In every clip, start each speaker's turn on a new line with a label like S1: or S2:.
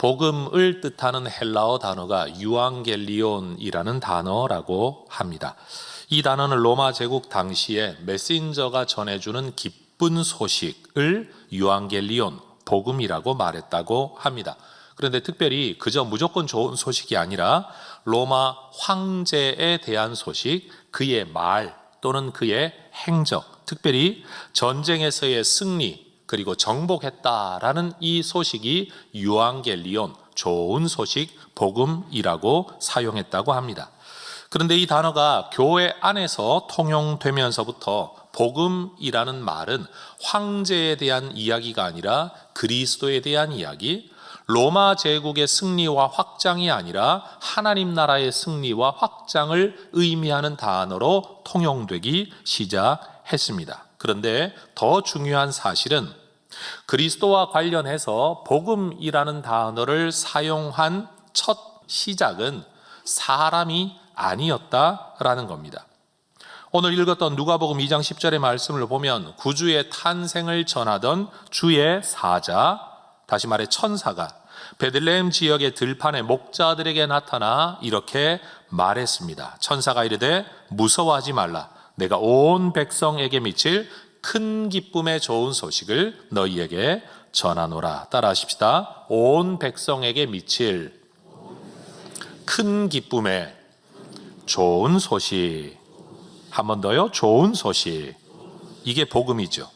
S1: 복음을 뜻하는 헬라어 단어가 유앙겔리온이라는 단어라고 합니다. 이 단어는 로마 제국 당시에 메신저가 전해주는 기쁜 소식을 유앙겔리온, 복음이라고 말했다고 합니다. 그런데 특별히 그저 무조건 좋은 소식이 아니라 로마 황제에 대한 소식, 그의 말 또는 그의 행적, 특별히 전쟁에서의 승리 그리고 정복했다라는 이 소식이 유앙겔리온, 좋은 소식, 복음이라고 사용했다고 합니다. 그런데 이 단어가 교회 안에서 통용되면서부터 복음이라는 말은 황제에 대한 이야기가 아니라 그리스도에 대한 이야기, 로마 제국의 승리와 확장이 아니라 하나님 나라의 승리와 확장을 의미하는 단어로 통용되기 시작했습니다. 그런데 더 중요한 사실은 그리스도와 관련해서 복음이라는 단어를 사용한 첫 시작은 사람이 아니었다라는 겁니다. 오늘 읽었던 누가복음 2장 10절의 말씀을 보면 구주의 탄생을 전하던 주의 사자, 다시 말해 천사가 베들레헴 지역의 들판에 목자들에게 나타나 이렇게 말했습니다. 천사가 이르되 무서워하지 말라. 내가 온 백성에게 미칠 큰 기쁨의 좋은 소식을 너희에게 전하노라. 따라 하십시다. 온 백성에게 미칠 큰 기쁨의 좋은 소식. 한 번 더요. 좋은 소식. 이게 복음이죠.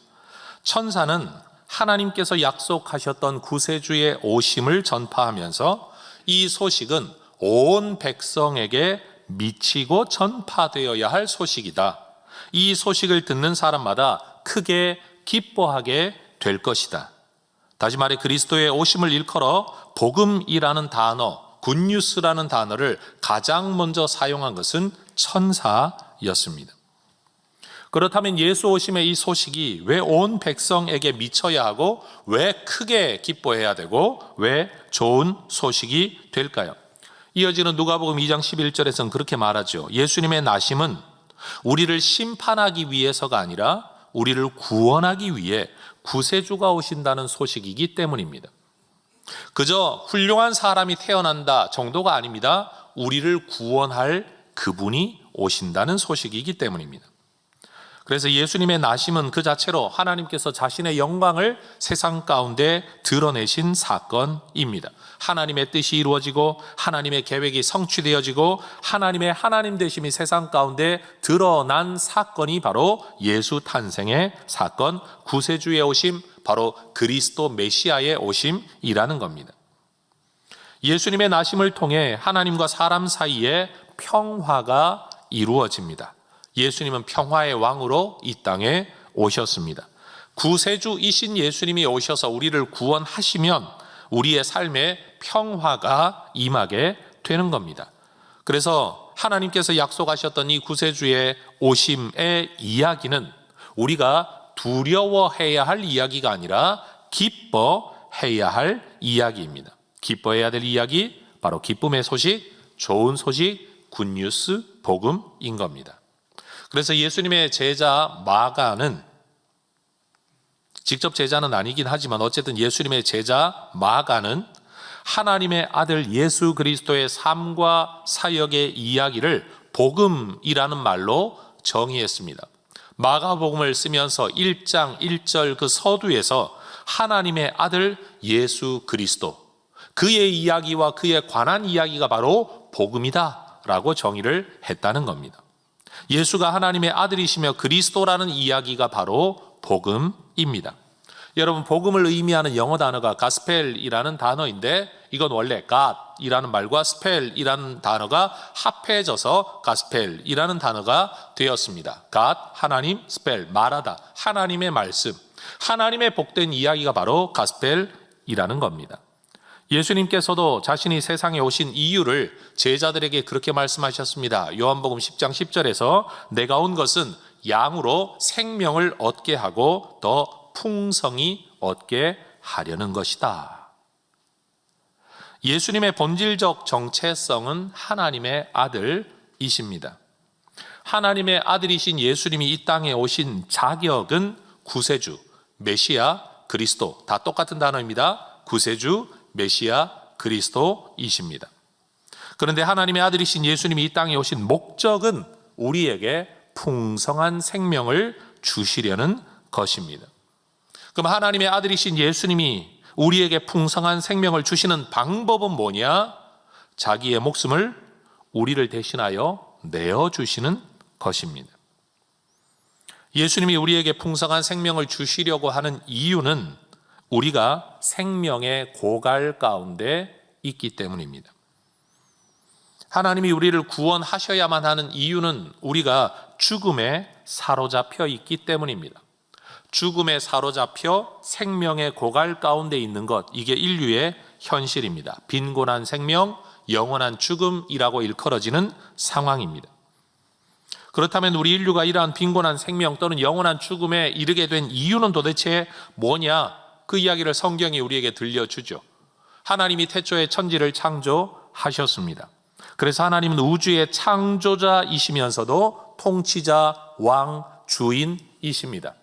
S1: 천사는 하나님께서 약속하셨던 구세주의 오심을 전파하면서 이 소식은 온 백성에게 미치고 전파되어야 할 소식이다. 이 소식을 듣는 사람마다 크게 기뻐하게 될 것이다. 다시 말해 그리스도의 오심을 일컬어 복음이라는 단어, 굿뉴스라는 단어를 가장 먼저 사용한 것은 천사였습니다. 그렇다면 예수 오심의 이 소식이 왜 온 백성에게 미쳐야 하고 왜 크게 기뻐해야 되고 왜 좋은 소식이 될까요? 이어지는 누가복음 2장 11절에서는 그렇게 말하죠. 예수님의 나심은 우리를 심판하기 위해서가 아니라 우리를 구원하기 위해 구세주가 오신다는 소식이기 때문입니다. 그저 훌륭한 사람이 태어난다 정도가 아닙니다. 우리를 구원할 그분이 오신다는 소식이기 때문입니다. 그래서 예수님의 나심은 그 자체로 하나님께서 자신의 영광을 세상 가운데 드러내신 사건입니다. 하나님의 뜻이 이루어지고 하나님의 계획이 성취되어지고 하나님의 하나님 되심이 세상 가운데 드러난 사건이 바로 예수 탄생의 사건, 구세주의 오심, 바로 그리스도 메시아의 오심이라는 겁니다. 예수님의 나심을 통해 하나님과 사람 사이에 평화가 이루어집니다. 예수님은 평화의 왕으로 이 땅에 오셨습니다. 구세주이신 예수님이 오셔서 우리를 구원하시면 우리의 삶에 평화가 임하게 되는 겁니다. 그래서 하나님께서 약속하셨던 이 구세주의 오심의 이야기는 우리가 두려워해야 할 이야기가 아니라 기뻐해야 할 이야기입니다. 기뻐해야 될 이야기, 바로 기쁨의 소식, 좋은 소식, 굿뉴스, 복음인 겁니다. 그래서 예수님의 제자 마가는, 직접 제자는 아니긴 하지만 어쨌든 예수님의 제자 마가는 하나님의 아들 예수 그리스도의 삶과 사역의 이야기를 복음이라는 말로 정의했습니다. 마가복음을 쓰면서 1장 1절 그 서두에서 하나님의 아들 예수 그리스도, 그의 이야기와 그에 관한 이야기가 바로 복음이다 라고 정의를 했다는 겁니다. 예수가 하나님의 아들이시며 그리스도라는 이야기가 바로 복음입니다. 여러분, 복음을 의미하는 영어 단어가 가스펠이라는 단어인데 이건 원래 God이라는 말과 스펠이라는 단어가 합해져서 가스펠이라는 단어가 되었습니다. God, 하나님, 스펠, 말하다, 하나님의 말씀, 하나님의 복된 이야기가 바로 가스펠이라는 겁니다. 예수님께서도 자신이 세상에 오신 이유를 제자들에게 그렇게 말씀하셨습니다. 요한복음 10장 10절에서 내가 온 것은 양으로 생명을 얻게 하고 더 풍성히 얻게 하려는 것이다. 예수님의 본질적 정체성은 하나님의 아들이십니다. 하나님의 아들이신 예수님이 이 땅에 오신 자격은 구세주, 메시아, 그리스도, 다 똑같은 단어입니다. 구세주, 메시아, 그리스도이십니다. 그런데 하나님의 아들이신 예수님이 이 땅에 오신 목적은 우리에게 풍성한 생명을 주시려는 것입니다. 그럼 하나님의 아들이신 예수님이 우리에게 풍성한 생명을 주시는 방법은 뭐냐? 자기의 목숨을 우리를 대신하여 내어주시는 것입니다. 예수님이 우리에게 풍성한 생명을 주시려고 하는 이유는 우리가 생명의 고갈 가운데 있기 때문입니다. 하나님이 우리를 구원하셔야만 하는 이유는 우리가 죽음에 사로잡혀 있기 때문입니다. 죽음에 사로잡혀 생명의 고갈 가운데 있는 것, 이게 인류의 현실입니다. 빈곤한 생명, 영원한 죽음이라고 일컬어지는 상황입니다. 그렇다면 우리 인류가 이러한 빈곤한 생명 또는 영원한 죽음에 이르게 된 이유는 도대체 뭐냐? 그 이야기를 성경이 우리에게 들려주죠. 하나님이 태초에 천지를 창조하셨습니다. 그래서 하나님은 우주의 창조자이시면서도 통치자, 왕, 주인이십니다.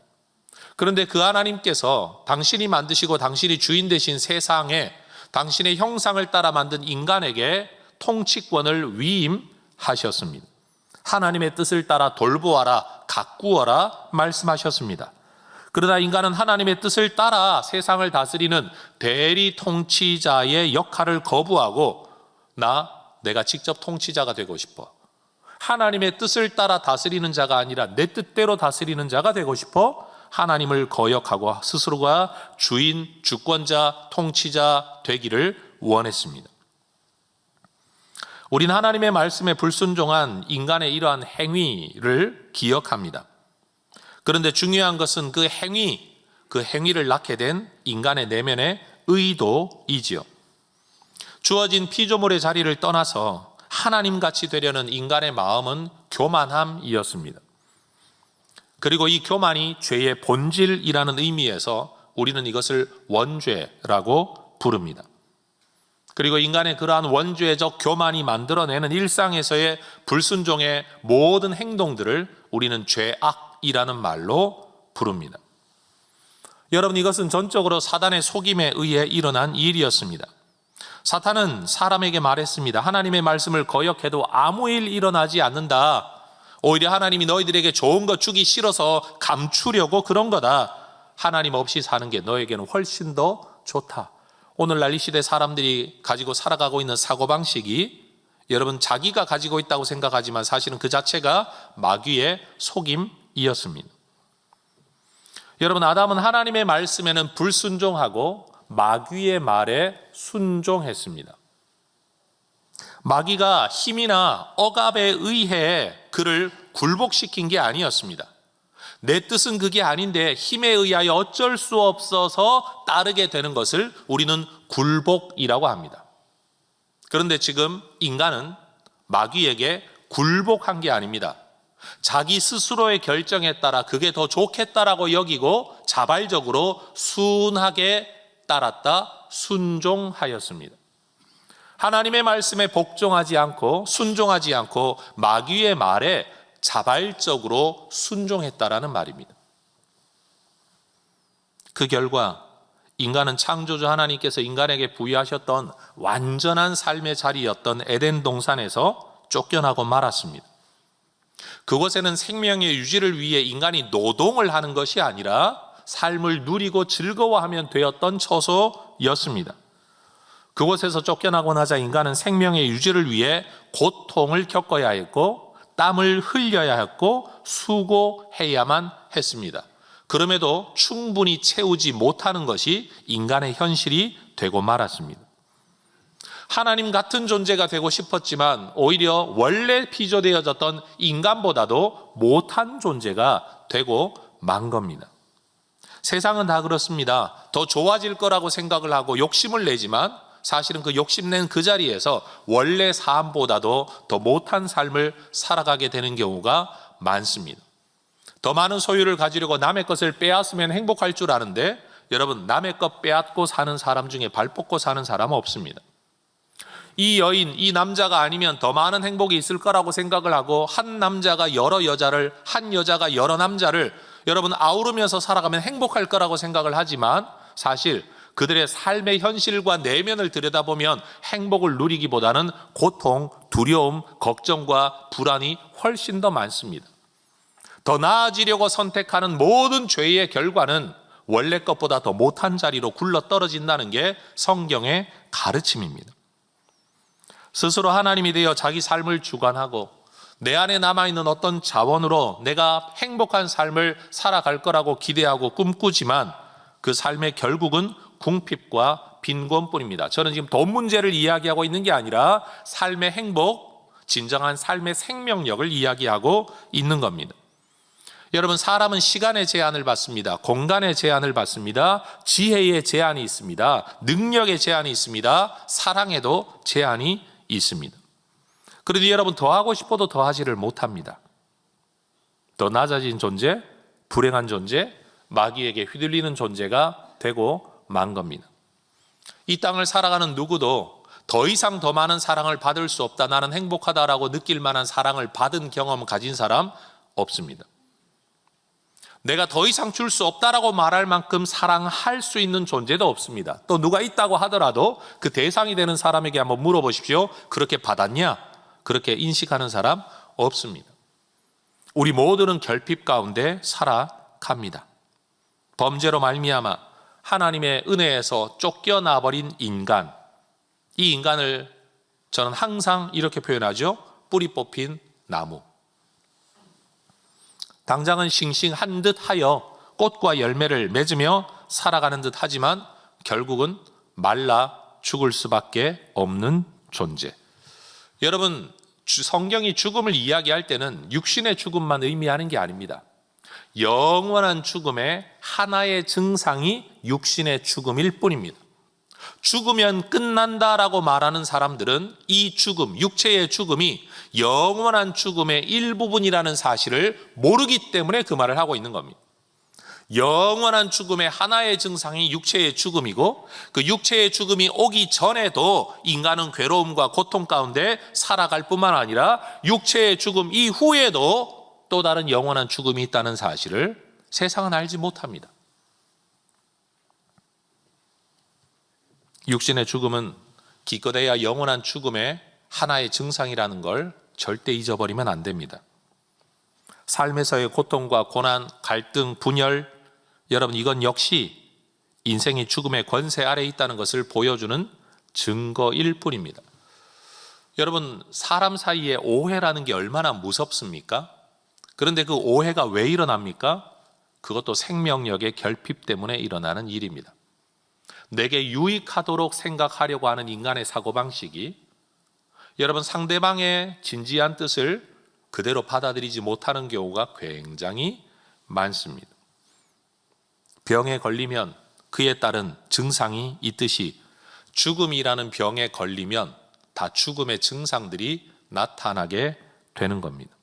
S1: 그런데 그 하나님께서 당신이 만드시고 당신이 주인 되신 세상에 당신의 형상을 따라 만든 인간에게 통치권을 위임하셨습니다. 하나님의 뜻을 따라 돌보아라, 가꾸어라 말씀하셨습니다. 그러나 인간은 하나님의 뜻을 따라 세상을 다스리는 대리 통치자의 역할을 거부하고 내가 직접 통치자가 되고 싶어. 하나님의 뜻을 따라 다스리는 자가 아니라 내 뜻대로 다스리는 자가 되고 싶어 하나님을 거역하고 스스로가 주인, 주권자, 통치자 되기를 원했습니다. 우리는 하나님의 말씀에 불순종한 인간의 이러한 행위를 기억합니다. 그런데 중요한 것은 그 행위를 낳게 된 인간의 내면의 의도이지요. 주어진 피조물의 자리를 떠나서 하나님같이 되려는 인간의 마음은 교만함이었습니다. 그리고 이 교만이 죄의 본질이라는 의미에서 우리는 이것을 원죄라고 부릅니다. 그리고 인간의 그러한 원죄적 교만이 만들어내는 일상에서의 불순종의 모든 행동들을 우리는 죄악이라는 말로 부릅니다. 여러분, 이것은 전적으로 사단의 속임에 의해 일어난 일이었습니다. 사탄은 사람에게 말했습니다. 하나님의 말씀을 거역해도 아무 일 일어나지 않는다. 오히려 하나님이 너희들에게 좋은 거 주기 싫어서 감추려고 그런 거다. 하나님 없이 사는 게 너에게는 훨씬 더 좋다. 오늘날 이 시대 사람들이 가지고 살아가고 있는 사고방식이 여러분 자기가 가지고 있다고 생각하지만 사실은 그 자체가 마귀의 속임이었습니다. 여러분, 아담은 하나님의 말씀에는 불순종하고 마귀의 말에 순종했습니다. 마귀가 힘이나 억압에 의해 그를 굴복시킨 게 아니었습니다. 내 뜻은 그게 아닌데 힘에 의하여 어쩔 수 없어서 따르게 되는 것을 우리는 굴복이라고 합니다. 그런데 지금 인간은 마귀에게 굴복한 게 아닙니다. 자기 스스로의 결정에 따라 그게 더 좋겠다라고 여기고 자발적으로 순하게 따랐다, 순종하였습니다. 하나님의 말씀에 복종하지 않고 순종하지 않고 마귀의 말에 자발적으로 순종했다라는 말입니다. 그 결과 인간은 창조주 하나님께서 인간에게 부여하셨던 완전한 삶의 자리였던 에덴 동산에서 쫓겨나고 말았습니다. 그곳에는 생명의 유지를 위해 인간이 노동을 하는 것이 아니라 삶을 누리고 즐거워하면 되었던 처소였습니다. 그곳에서 쫓겨나고 나자 인간은 생명의 유지를 위해 고통을 겪어야 했고 땀을 흘려야 했고 수고해야만 했습니다. 그럼에도 충분히 채우지 못하는 것이 인간의 현실이 되고 말았습니다. 하나님 같은 존재가 되고 싶었지만 오히려 원래 피조되어졌던 인간보다도 못한 존재가 되고 만 겁니다. 세상은 다 그렇습니다. 더 좋아질 거라고 생각을 하고 욕심을 내지만 사실은 그 욕심낸 그 자리에서 원래 삶보다도 더 못한 삶을 살아가게 되는 경우가 많습니다. 더 많은 소유를 가지려고 남의 것을 빼앗으면 행복할 줄 아는데 여러분, 남의 것 빼앗고 사는 사람 중에 발 뻗고 사는 사람은 없습니다. 이 여인, 이 남자가 아니면 더 많은 행복이 있을 거라고 생각을 하고 한 남자가 여러 여자를, 한 여자가 여러 남자를 여러분 아우르면서 살아가면 행복할 거라고 생각을 하지만 사실 그들의 삶의 현실과 내면을 들여다보면 행복을 누리기보다는 고통, 두려움, 걱정과 불안이 훨씬 더 많습니다. 더 나아지려고 선택하는 모든 죄의 결과는 원래 것보다 더 못한 자리로 굴러 떨어진다는 게 성경의 가르침입니다. 스스로 하나님이 되어 자기 삶을 주관하고 내 안에 남아있는 어떤 자원으로 내가 행복한 삶을 살아갈 거라고 기대하고 꿈꾸지만 그 삶의 결국은 궁핍과 빈곤뿐입니다. 저는 지금 돈 문제를 이야기하고 있는 게 아니라 삶의 행복, 진정한 삶의 생명력을 이야기하고 있는 겁니다. 여러분, 사람은 시간의 제한을 받습니다. 공간의 제한을 받습니다. 지혜의 제한이 있습니다. 능력의 제한이 있습니다. 사랑에도 제한이 있습니다. 그런데 여러분, 더하고 싶어도 더하지를 못합니다. 더 낮아진 존재, 불행한 존재, 마귀에게 휘둘리는 존재가 되고 만 겁니다. 이 땅을 살아가는 누구도 더 이상 더 많은 사랑을 받을 수 없다, 나는 행복하다라고 느낄 만한 사랑을 받은 경험 가진 사람 없습니다. 내가 더 이상 줄 수 없다라고 말할 만큼 사랑할 수 있는 존재도 없습니다. 또 누가 있다고 하더라도 그 대상이 되는 사람에게 한번 물어보십시오. 그렇게 받았냐? 그렇게 인식하는 사람 없습니다. 우리 모두는 결핍 가운데 살아갑니다. 범죄로 말미암아 하나님의 은혜에서 쫓겨나버린 인간, 이 인간을 저는 항상 이렇게 표현하죠. 뿌리 뽑힌 나무. 당장은 싱싱한 듯 하여 꽃과 열매를 맺으며 살아가는 듯 하지만 결국은 말라 죽을 수밖에 없는 존재. 여러분, 성경이 죽음을 이야기할 때는 육신의 죽음만 의미하는 게 아닙니다. 영원한 죽음의 하나의 증상이 육신의 죽음일 뿐입니다. 죽으면 끝난다라고 말하는 사람들은 이 죽음, 육체의 죽음이 영원한 죽음의 일부분이라는 사실을 모르기 때문에 그 말을 하고 있는 겁니다. 영원한 죽음의 하나의 증상이 육체의 죽음이고, 그 육체의 죽음이 오기 전에도 인간은 괴로움과 고통 가운데 살아갈 뿐만 아니라 육체의 죽음 이후에도 또 다른 영원한 죽음이 있다는 사실을 세상은 알지 못합니다. 육신의 죽음은 기껏해야 영원한 죽음의 하나의 증상이라는 걸 절대 잊어버리면 안 됩니다. 삶에서의 고통과 고난, 갈등, 분열, 여러분, 이건 역시 인생이 죽음의 권세 아래에 있다는 것을 보여주는 증거일 뿐입니다. 여러분, 사람 사이에 오해라는 게 얼마나 무섭습니까? 그런데 그 오해가 왜 일어납니까? 그것도 생명력의 결핍 때문에 일어나는 일입니다. 내게 유익하도록 생각하려고 하는 인간의 사고방식이 여러분, 상대방의 진지한 뜻을 그대로 받아들이지 못하는 경우가 굉장히 많습니다. 병에 걸리면 그에 따른 증상이 있듯이 죽음이라는 병에 걸리면 다 죽음의 증상들이 나타나게 되는 겁니다.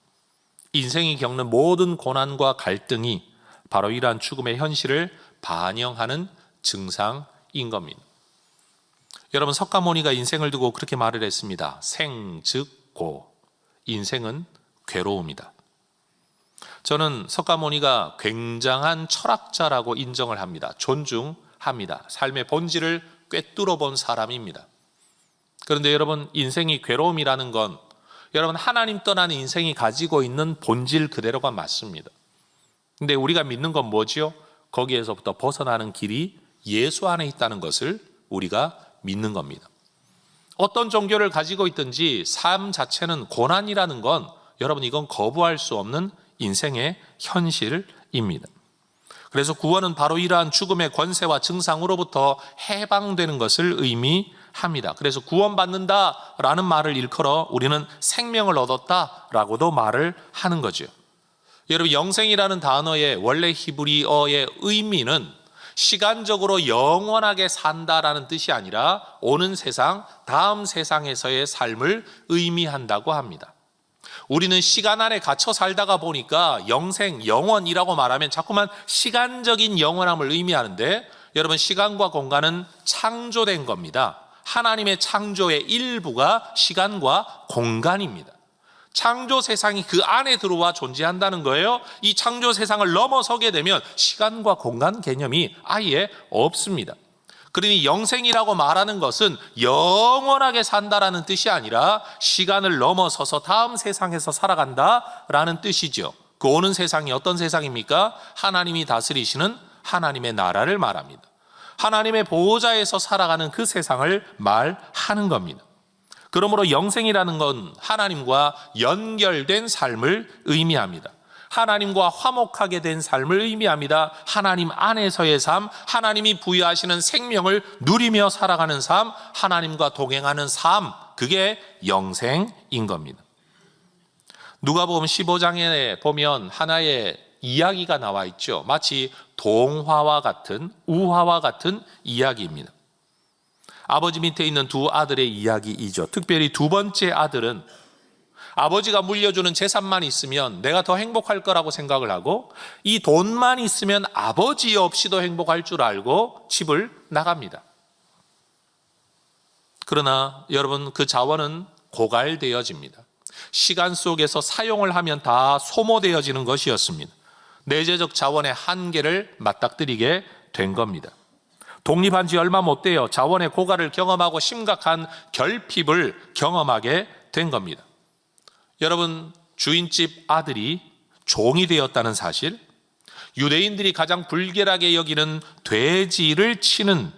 S1: 인생이 겪는 모든 고난과 갈등이 바로 이러한 죽음의 현실을 반영하는 증상인 겁니다. 여러분, 석가모니가 인생을 두고 그렇게 말을 했습니다. 생, 즉, 고. 인생은 괴로움이다. 저는 석가모니가 굉장한 철학자라고 인정을 합니다. 존중합니다. 삶의 본질을 꿰뚫어 본 사람입니다. 그런데 여러분, 인생이 괴로움이라는 건 여러분, 하나님 떠난 인생이 가지고 있는 본질 그대로가 맞습니다. 근데 우리가 믿는 건 뭐지요? 거기에서부터 벗어나는 길이 예수 안에 있다는 것을 우리가 믿는 겁니다. 어떤 종교를 가지고 있든지 삶 자체는 고난이라는 건 여러분, 이건 거부할 수 없는 인생의 현실입니다. 그래서 구원은 바로 이러한 죽음의 권세와 증상으로부터 해방되는 것을 의미합니다. 그래서 구원받는다라는 말을 일컬어 우리는 생명을 얻었다라고도 말을 하는 거죠. 여러분, 영생이라는 단어의 원래 히브리어의 의미는 시간적으로 영원하게 산다라는 뜻이 아니라 오는 세상, 다음 세상에서의 삶을 의미한다고 합니다. 우리는 시간 안에 갇혀 살다가 보니까 영생, 영원이라고 말하면 자꾸만 시간적인 영원함을 의미하는데, 여러분, 시간과 공간은 창조된 겁니다. 하나님의 창조의 일부가 시간과 공간입니다. 창조 세상이 그 안에 들어와 존재한다는 거예요. 이 창조 세상을 넘어서게 되면 시간과 공간 개념이 아예 없습니다. 그러니 영생이라고 말하는 것은 영원하게 산다라는 뜻이 아니라 시간을 넘어서서 다음 세상에서 살아간다라는 뜻이죠. 그 오는 세상이 어떤 세상입니까? 하나님이 다스리시는 하나님의 나라를 말합니다. 하나님의 보호자에서 살아가는 그 세상을 말하는 겁니다. 그러므로 영생이라는 건 하나님과 연결된 삶을 의미합니다. 하나님과 화목하게 된 삶을 의미합니다. 하나님 안에서의 삶, 하나님이 부여하시는 생명을 누리며 살아가는 삶, 하나님과 동행하는 삶, 그게 영생인 겁니다. 누가복음 15장에 보면 하나의 이야기가 나와 있죠. 마치 동화와 같은, 우화와 같은 이야기입니다. 아버지 밑에 있는 두 아들의 이야기이죠. 특별히 두 번째 아들은 아버지가 물려주는 재산만 있으면 내가 더 행복할 거라고 생각을 하고, 이 돈만 있으면 아버지 없이도 행복할 줄 알고 집을 나갑니다. 그러나 여러분, 그 자원은 고갈되어집니다. 시간 속에서 사용을 하면 다 소모되어지는 것이었습니다. 내재적 자원의 한계를 맞닥뜨리게 된 겁니다. 독립한 지 얼마 못 돼요. 자원의 고갈을 경험하고 심각한 결핍을 경험하게 된 겁니다. 여러분, 주인집 아들이 종이 되었다는 사실, 유대인들이 가장 불결하게 여기는 돼지를 치는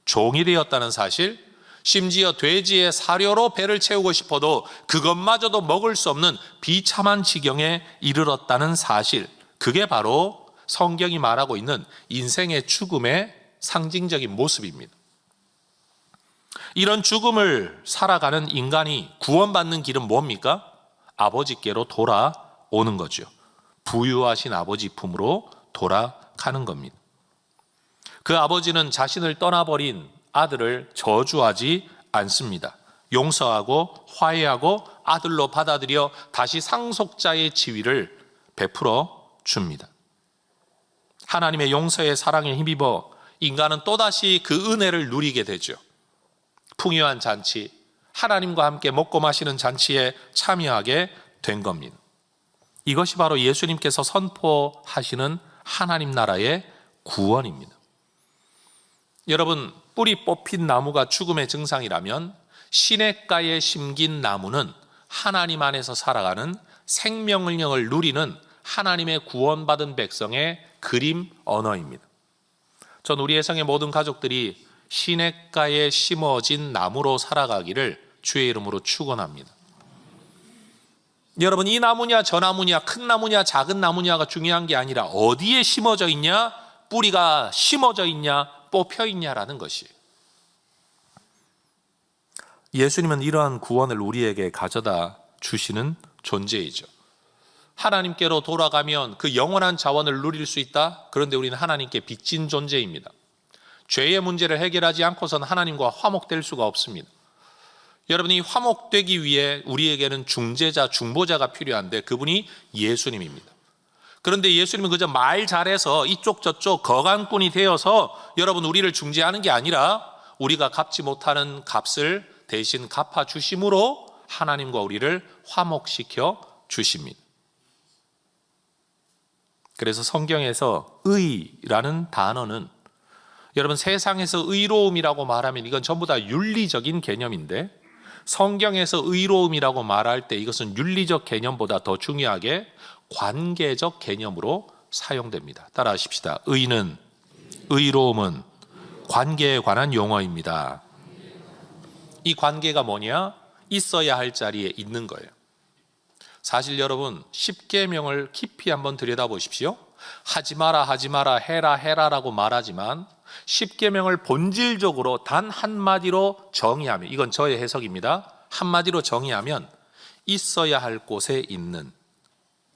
S1: 종이 되었다는 사실, 심지어 돼지의 사료로 배를 채우고 싶어도 그것마저도 먹을 수 없는 비참한 지경에 이르렀다는 사실, 그게 바로 성경이 말하고 있는 인생의 죽음의 상징적인 모습입니다. 이런 죽음을 살아가는 인간이 구원받는 길은 뭡니까? 아버지께로 돌아오는 거죠. 부유하신 아버지 품으로 돌아가는 겁니다. 그 아버지는 자신을 떠나버린 아들을 저주하지 않습니다. 용서하고 화해하고 아들로 받아들여 다시 상속자의 지위를 베풀어 줍니다. 하나님의 용서의 사랑에 힘입어 인간은 또다시 그 은혜를 누리게 되죠. 풍요한 잔치, 하나님과 함께 먹고 마시는 잔치에 참여하게 된 겁니다. 이것이 바로 예수님께서 선포하시는 하나님 나라의 구원입니다. 여러분, 뿌리 뽑힌 나무가 죽음의 증상이라면 시냇가에 심긴 나무는 하나님 안에서 살아가는 생명력을 누리는 하나님의 구원받은 백성의 그림 언어입니다. 전 우리 예성의 모든 가족들이 시냇가에 심어진 나무로 살아가기를 주의 이름으로 축원합니다. 여러분, 이 나무냐 저 나무냐, 큰 나무냐 작은 나무냐가 중요한 게 아니라 어디에 심어져 있냐, 뿌리가 심어져 있냐, 뽑혀 있냐라는 것이. 예수님은 이러한 구원을 우리에게 가져다 주시는 존재이죠. 하나님께로 돌아가면 그 영원한 자원을 누릴 수 있다. 그런데 우리는 하나님께 빚진 존재입니다. 죄의 문제를 해결하지 않고서는 하나님과 화목될 수가 없습니다. 여러분이 화목되기 위해 우리에게는 중재자, 중보자가 필요한데 그분이 예수님입니다. 그런데 예수님은 그저 말 잘해서 이쪽 저쪽 거간꾼이 되어서 여러분 우리를 중재하는 게 아니라 우리가 갚지 못하는 값을 대신 갚아주심으로 하나님과 우리를 화목시켜 주십니다. 그래서 성경에서 의라는 단어는 여러분 세상에서 의로움이라고 말하면 이건 전부 다 윤리적인 개념인데 성경에서 의로움이라고 말할 때 이것은 윤리적 개념보다 더 중요하게 관계적 개념으로 사용됩니다. 따라하십시다. 의는, 의로움은 관계에 관한 용어입니다. 이 관계가 뭐냐? 있어야 할 자리에 있는 거예요. 사실 여러분 십계명을 깊이 한번 들여다보십시오. 하지 마라 하지 마라 해라 해라라고 말하지만 십계명을 본질적으로 단 한마디로 정의하면, 이건 저의 해석입니다. 한마디로 정의하면 있어야 할 곳에 있는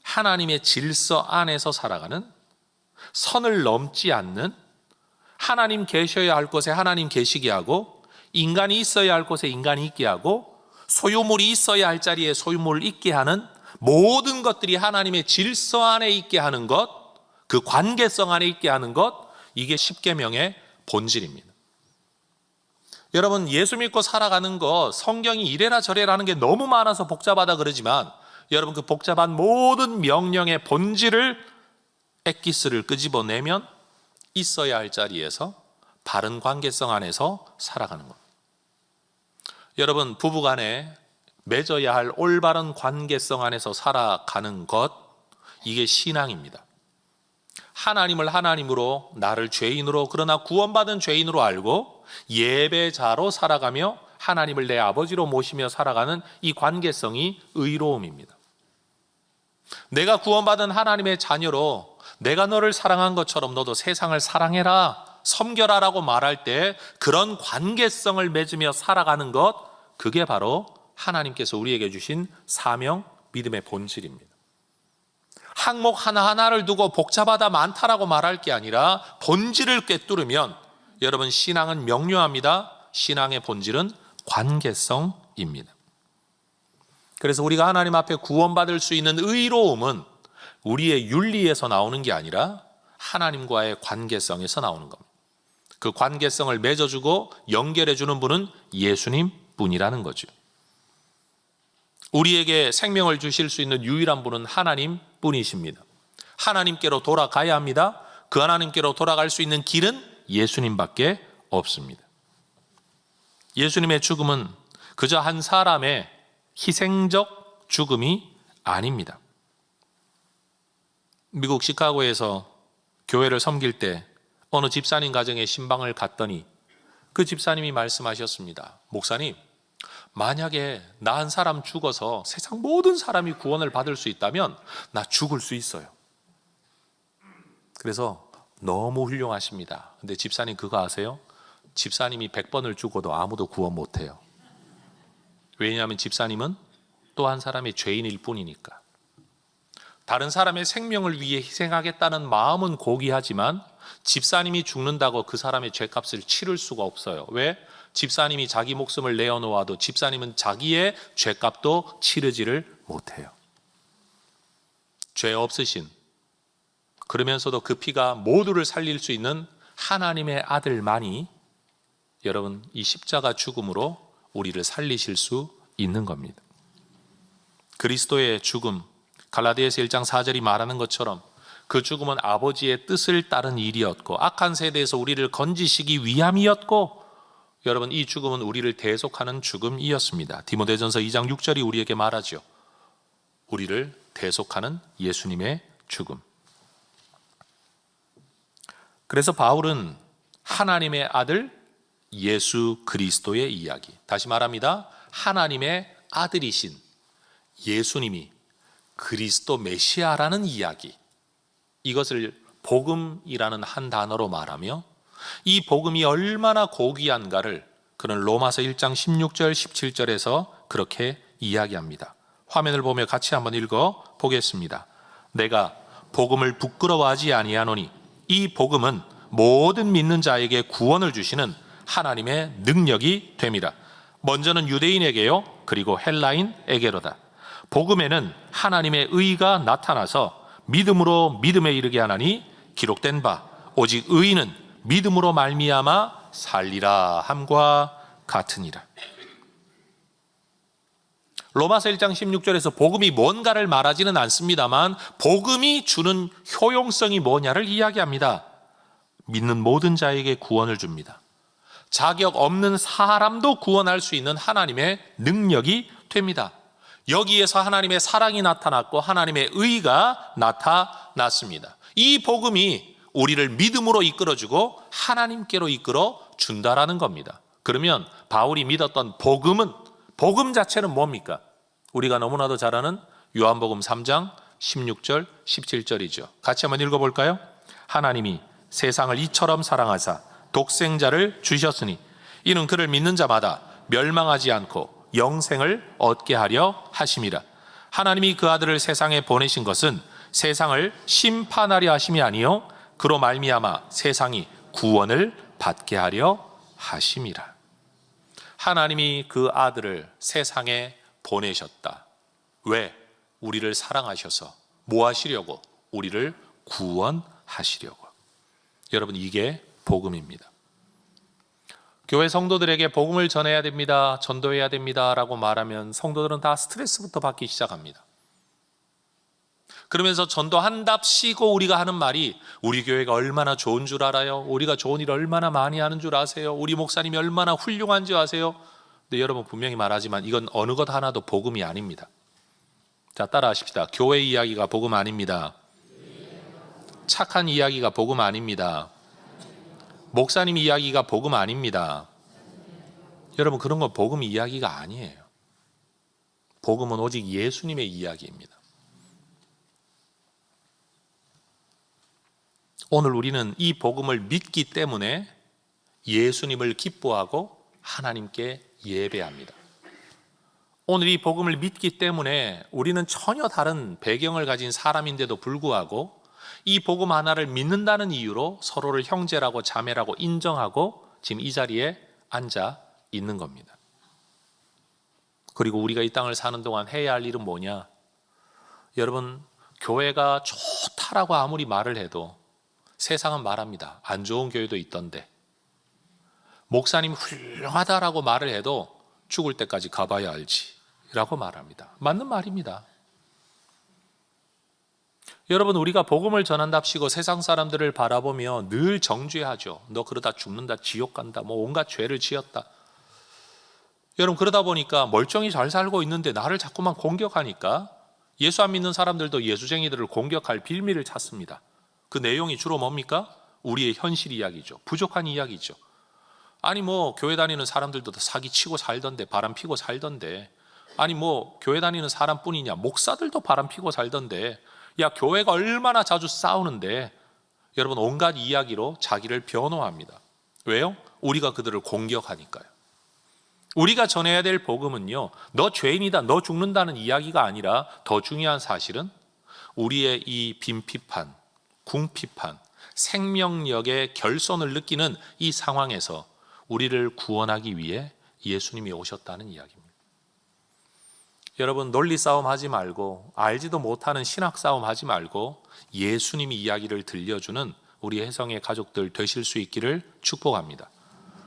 S1: 하나님의 질서 안에서 살아가는, 선을 넘지 않는, 하나님 계셔야 할 곳에 하나님 계시게 하고 인간이 있어야 할 곳에 인간이 있게 하고 소유물이 있어야 할 자리에 소유물을 있게 하는 모든 것들이 하나님의 질서 안에 있게 하는 것, 그 관계성 안에 있게 하는 것, 이게 십계명의 본질입니다. 여러분 예수 믿고 살아가는 거 성경이 이래라 저래라는 게 너무 많아서 복잡하다 그러지만 여러분 그 복잡한 모든 명령의 본질을 엑기스를 끄집어내면 있어야 할 자리에서 바른 관계성 안에서 살아가는 것. 여러분, 부부간에 맺어야 할 올바른 관계성 안에서 살아가는 것, 이게 신앙입니다. 하나님을 하나님으로, 나를 죄인으로, 그러나 구원받은 죄인으로 알고 예배자로 살아가며 하나님을 내 아버지로 모시며 살아가는 이 관계성이 의로움입니다. 내가 구원받은 하나님의 자녀로 내가 너를 사랑한 것처럼 너도 세상을 사랑해라, 섬겨라 라고 말할 때 그런 관계성을 맺으며 살아가는 것, 그게 바로 하나님께서 우리에게 주신 사명, 믿음의 본질입니다. 항목 하나하나를 두고 복잡하다 많다라고 말할 게 아니라 본질을 꿰뚫으면 여러분, 신앙은 명료합니다. 신앙의 본질은 관계성입니다. 그래서 우리가 하나님 앞에 구원받을 수 있는 의로움은 우리의 윤리에서 나오는 게 아니라 하나님과의 관계성에서 나오는 겁니다. 그 관계성을 맺어주고 연결해주는 분은 예수님 뿐이라는 거죠. 우리에게 생명을 주실 수 있는 유일한 분은 하나님 뿐이십니다. 하나님께로 돌아가야 합니다. 그 하나님께로 돌아갈 수 있는 길은 예수님밖에 없습니다. 예수님의 죽음은 그저 한 사람의 희생적 죽음이 아닙니다. 미국 시카고에서 교회를 섬길 때 어느 집사님 가정에 신방을 갔더니 그 집사님이 말씀하셨습니다. 목사님, 만약에 나 한 사람 죽어서 세상 모든 사람이 구원을 받을 수 있다면 나 죽을 수 있어요. 그래서 너무 훌륭하십니다. 근데 집사님 그거 아세요? 집사님이 100번을 죽어도 아무도 구원 못해요. 왜냐하면 집사님은 또 한 사람의 죄인일 뿐이니까. 다른 사람의 생명을 위해 희생하겠다는 마음은 고귀하지만 집사님이 죽는다고 그 사람의 죄값을 치를 수가 없어요. 왜? 집사님이 자기 목숨을 내어놓아도 집사님은 자기의 죄값도 치르지를 못해요. 죄 없으신, 그러면서도 그 피가 모두를 살릴 수 있는 하나님의 아들만이 여러분, 이 십자가 죽음으로 우리를 살리실 수 있는 겁니다. 그리스도의 죽음, 갈라디아서 1장 4절이 말하는 것처럼 그 죽음은 아버지의 뜻을 따른 일이었고 악한 세대에서 우리를 건지시기 위함이었고, 여러분, 이 죽음은 우리를 대속하는 죽음이었습니다. 디모데전서 2장 6절이 우리에게 말하죠. 우리를 대속하는 예수님의 죽음. 그래서 바울은 하나님의 아들 예수 그리스도의 이야기, 다시 말합니다. 하나님의 아들이신 예수님이 그리스도 메시아라는 이야기, 이것을 복음이라는 한 단어로 말하며 이 복음이 얼마나 고귀한가를 그는 로마서 1장 16절 17절에서 그렇게 이야기합니다. 화면을 보며 같이 한번 읽어 보겠습니다. 내가 복음을 부끄러워하지 아니하노니 이 복음은 모든 믿는 자에게 구원을 주시는 하나님의 능력이 됨이라. 먼저는 유대인에게요, 그리고 헬라인에게로다. 복음에는 하나님의 의가 나타나서 믿음으로 믿음에 이르게 하나니 기록된 바 오직 의인은 믿음으로 말미암아 살리라 함과 같으니라. 로마서 1장 16절에서 복음이 뭔가를 말하지는 않습니다만 복음이 주는 효용성이 뭐냐를 이야기합니다. 믿는 모든 자에게 구원을 줍니다. 자격 없는 사람도 구원할 수 있는 하나님의 능력이 됩니다. 여기에서 하나님의 사랑이 나타났고 하나님의 의가 나타났습니다. 이 복음이 우리를 믿음으로 이끌어주고 하나님께로 이끌어 준다라는 겁니다. 그러면 바울이 믿었던 복음은, 복음 자체는 뭡니까? 우리가 너무나도 잘 아는 요한복음 3장 16절 17절이죠. 같이 한번 읽어볼까요? 하나님이 세상을 이처럼 사랑하사 독생자를 주셨으니 이는 그를 믿는 자마다 멸망하지 않고 영생을 얻게 하려 하심이라. 하나님이 그 아들을 세상에 보내신 것은 세상을 심판하려 하심이 아니요 그로 말미암아 세상이 구원을 받게 하려 하심이라. 하나님이 그 아들을 세상에 보내셨다. 왜? 우리를 사랑하셔서 뭐 하시려고? 우리를 구원하시려고. 여러분, 이게 복음입니다. 교회 성도들에게 복음을 전해야 됩니다, 전도해야 됩니다 라고 말하면 성도들은 다 스트레스부터 받기 시작합니다. 그러면서 전도한답시고 우리가 하는 말이 우리 교회가 얼마나 좋은 줄 알아요? 우리가 좋은 일 얼마나 많이 하는 줄 아세요? 우리 목사님이 얼마나 훌륭한 줄 아세요? 근데 여러분 분명히 말하지만 이건 어느 것 하나도 복음이 아닙니다. 자, 따라하십시다. 교회 이야기가 복음 아닙니다. 착한 이야기가 복음 아닙니다. 목사님 이야기가 복음 아닙니다. 여러분 그런 건 복음 이야기가 아니에요. 복음은 오직 예수님의 이야기입니다. 오늘 우리는 이 복음을 믿기 때문에 예수님을 기뻐하고 하나님께 예배합니다. 오늘 이 복음을 믿기 때문에 우리는 전혀 다른 배경을 가진 사람인데도 불구하고 이 복음 하나를 믿는다는 이유로 서로를 형제라고 자매라고 인정하고 지금 이 자리에 앉아 있는 겁니다. 그리고 우리가 이 땅을 사는 동안 해야 할 일은 뭐냐? 여러분, 교회가 좋다라고 아무리 말을 해도 세상은 말합니다. 안 좋은 교회도 있던데. 목사님 훌륭하다라고 말을 해도 죽을 때까지 가봐야 알지 라고 말합니다. 맞는 말입니다. 여러분, 우리가 복음을 전한답시고 세상 사람들을 바라보며 늘 정죄하죠. 너 그러다 죽는다, 지옥 간다, 뭐 온갖 죄를 지었다. 여러분, 그러다 보니까 멀쩡히 잘 살고 있는데 나를 자꾸만 공격하니까 예수 안 믿는 사람들도 예수쟁이들을 공격할 빌미를 찾습니다. 그 내용이 주로 뭡니까? 우리의 현실 이야기죠. 부족한 이야기죠. 아니 뭐 교회 다니는 사람들도 다 사기치고 살던데, 바람 피고 살던데, 아니 뭐 교회 다니는 사람뿐이냐, 목사들도 바람 피고 살던데, 야 교회가 얼마나 자주 싸우는데, 여러분 온갖 이야기로 자기를 변호합니다. 왜요? 우리가 그들을 공격하니까요. 우리가 전해야 될 복음은요, 너 죄인이다, 너 죽는다는 이야기가 아니라 더 중요한 사실은 우리의 이 빈피판, 궁피판, 생명력의 결손을 느끼는 이 상황에서 우리를 구원하기 위해 예수님이 오셨다는 이야기입니다. 여러분, 논리 싸움 하지 말고, 알지도 못하는 신학 싸움 하지 말고 예수님이 이야기를 들려주는 우리 혜성의 가족들 되실 수 있기를 축복합니다.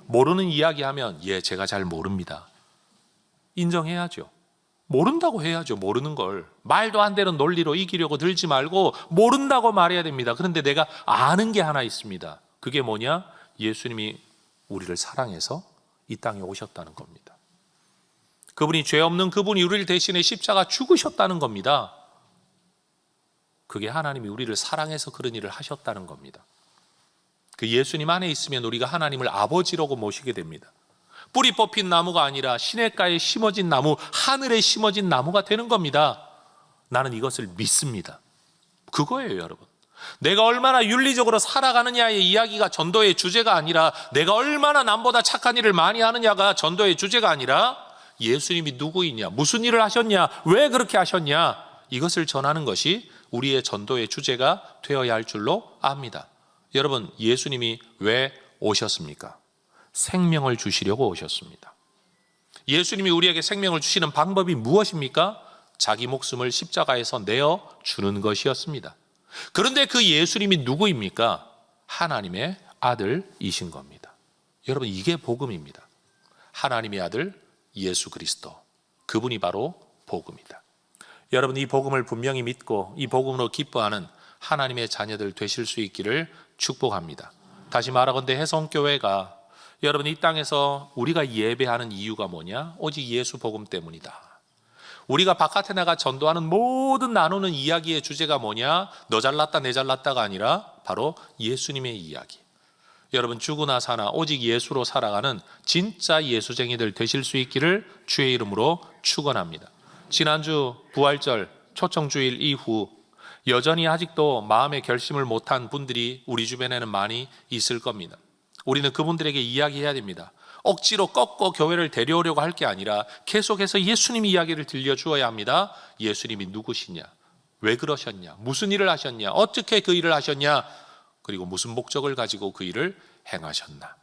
S1: 모르는 이야기하면 제가 잘 모릅니다. 인정해야죠. 모른다고 해야죠. 모르는 걸. 말도 안 되는 논리로 이기려고 들지 말고 모른다고 말해야 됩니다. 그런데 내가 아는 게 하나 있습니다. 그게 뭐냐? 예수님이 우리를 사랑해서 이 땅에 오셨다는 겁니다. 그분이 죄 없는 그분이 우리를 대신해 십자가 죽으셨다는 겁니다. 그게 하나님이 우리를 사랑해서 그런 일을 하셨다는 겁니다. 그 예수님 안에 있으면 우리가 하나님을 아버지라고 모시게 됩니다. 뿌리 뽑힌 나무가 아니라 시냇가에 심어진 나무, 하늘에 심어진 나무가 되는 겁니다. 나는 이것을 믿습니다. 그거예요, 여러분. 내가 얼마나 윤리적으로 살아가느냐의 이야기가 전도의 주제가 아니라, 내가 얼마나 남보다 착한 일을 많이 하느냐가 전도의 주제가 아니라, 예수님이 누구이냐, 무슨 일을 하셨냐, 왜 그렇게 하셨냐, 이것을 전하는 것이 우리의 전도의 주제가 되어야 할 줄로 압니다. 여러분, 예수님이 왜 오셨습니까? 생명을 주시려고 오셨습니다. 예수님이 우리에게 생명을 주시는 방법이 무엇입니까? 자기 목숨을 십자가에서 내어 주는 것이었습니다. 그런데 그 예수님이 누구입니까? 하나님의 아들이신 겁니다. 여러분, 이게 복음입니다. 하나님의 아들 예수 그리스도, 그분이 바로 복음이다. 여러분, 이 복음을 분명히 믿고 이 복음으로 기뻐하는 하나님의 자녀들 되실 수 있기를 축복합니다. 다시 말하건대 혜성교회가 여러분 이 땅에서 우리가 예배하는 이유가 뭐냐? 오직 예수 복음 때문이다. 우리가 바깥에 나가 전도하는 모든 나누는 이야기의 주제가 뭐냐? 너 잘났다 내 잘났다가 아니라 바로 예수님의 이야기. 여러분, 죽으나 사나 오직 예수로 살아가는 진짜 예수쟁이들 되실 수 있기를 주의 이름으로 축원합니다. 지난주 부활절 초청주일 이후 여전히 아직도 마음의 결심을 못한 분들이 우리 주변에는 많이 있을 겁니다. 우리는 그분들에게 이야기해야 됩니다. 억지로 꺾고 교회를 데려오려고 할 게 아니라 계속해서 예수님 이야기를 들려주어야 합니다. 예수님이 누구시냐, 왜 그러셨냐, 무슨 일을 하셨냐, 어떻게 그 일을 하셨냐, 그리고 무슨 목적을 가지고 그 일을 행하셨나.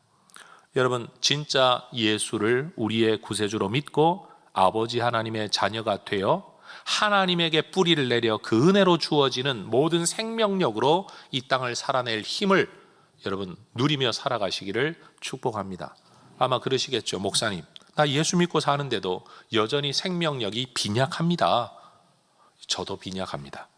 S1: 여러분, 진짜 예수를 우리의 구세주로 믿고 아버지 하나님의 자녀가 되어 하나님에게 뿌리를 내려 그 은혜로 주어지는 모든 생명력으로 이 땅을 살아낼 힘을 여러분 누리며 살아가시기를 축복합니다. 아마 그러시겠죠. 목사님, 나 예수 믿고 사는데도 여전히 생명력이 빈약합니다. 저도 빈약합니다.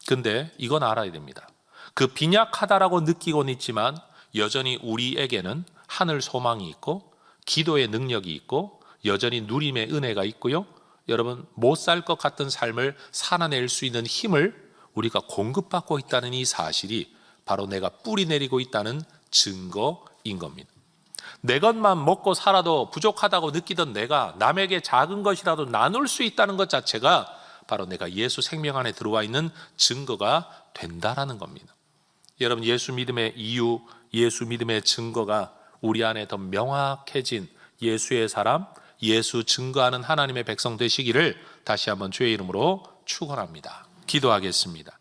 S1: 근데 이건 알아야 됩니다. 그 빈약하다라고 느끼고는 있지만 여전히 우리에게는 하늘 소망이 있고 기도의 능력이 있고 여전히 누림의 은혜가 있고요. 여러분, 못 살 것 같은 삶을 살아낼 수 있는 힘을 우리가 공급받고 있다는 이 사실이 바로 내가 뿌리 내리고 있다는 증거인 겁니다. 내 것만 먹고 살아도 부족하다고 느끼던 내가 남에게 작은 것이라도 나눌 수 있다는 것 자체가 바로 내가 예수 생명 안에 들어와 있는 증거가 된다라는 겁니다. 여러분, 예수 믿음의 이유, 예수 믿음의 증거가 우리 안에 더 명확해진 예수의 사람, 예수 증거하는 하나님의 백성 되시기를 다시 한번 주의 이름으로 축원합니다. 기도하겠습니다.